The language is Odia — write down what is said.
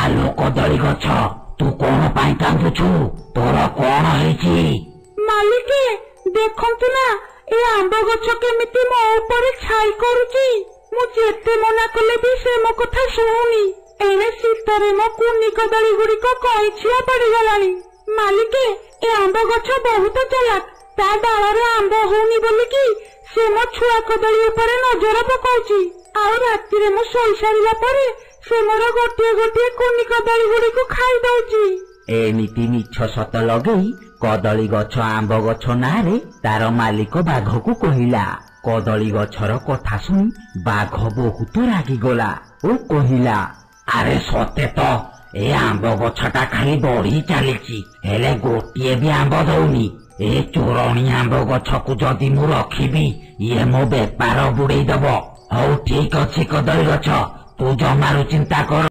ଆଲୋ କଦଳୀ ଗଛ, ତୁ କଣ ପାଇଁ କାନ୍ଦୁଛୁ? ତୋର କଣ ହେଇଛି? ମାଲିକେ ଦେଖନ୍ତୁ ନା, ଏ ଆମ୍ବ ଗଛ କେମିତି ମୋ ଉପରେ ଛାଇ କରୁଛି। ମୁଁ ଯେତେ ମନା କଲେ ବି ସେ ମୋ କଥା ଶୁଣୁନି। ଏଣେ ଶୀତରେ ମୋ କୁନି କଦଳୀ ଗୁଡିକ କଇଁଛିଆ ପଡିଗଲାଣି। ମାଲିକେ, ଏ ଆମ୍ବ ଗଛ ବହୁତ ଚାଲାକ। ତା ଡାଳରେ ଆମ୍ବ ହଉନି ବୋଲିକି ସେ ମୋ ଛୁଆ କଦଳୀ ଉପରେ ନଜର ପକାଉଛି। ଆଉ ରାତିରେ ମୁଁ ଶୋଇ ସାରିଲା ପରେ ସେ ମୋର ଗୋଟିଏ ଗୋଟିଏ କୁନି କଦଳୀ ଗୁଡିକୁ ଖାଇ ଦଉଛି। ଏମିତି ମିଛ ସତ ଲଗେଇ କଦଳୀ ଗଛ ଆମ୍ବ ଗଛ ନାଁରେ ତାର ମାଲିକ ବାଘକୁ କହିଲା। କଦଳୀ ଗଛର କଥା ଶୁଣି ବାଘ ବହୁତ ରାଗିଗଲା ଓ କହିଲା, ଆରେ ସତେ ତ ଏ ଆମ୍ବ ଗଛଟା ଖାଲି ବଢି ଚାଲିଛି, ହେଲେ ଗୋଟିଏ ବି ଆମ୍ବ ଦଉନି। ଏ ଚୋରଣୀ ଆମ୍ବ ଗଛକୁ ଯଦି ମୁଁ ରଖିବି, ଇଏ ମୋ ବେପାର ବୁଡେଇ ଦବ। ହଉ ଠିକ ଅଛି କଦଳୀ ଗଛ, ତୁ ଜମାରୁ ଚିନ୍ତା କର।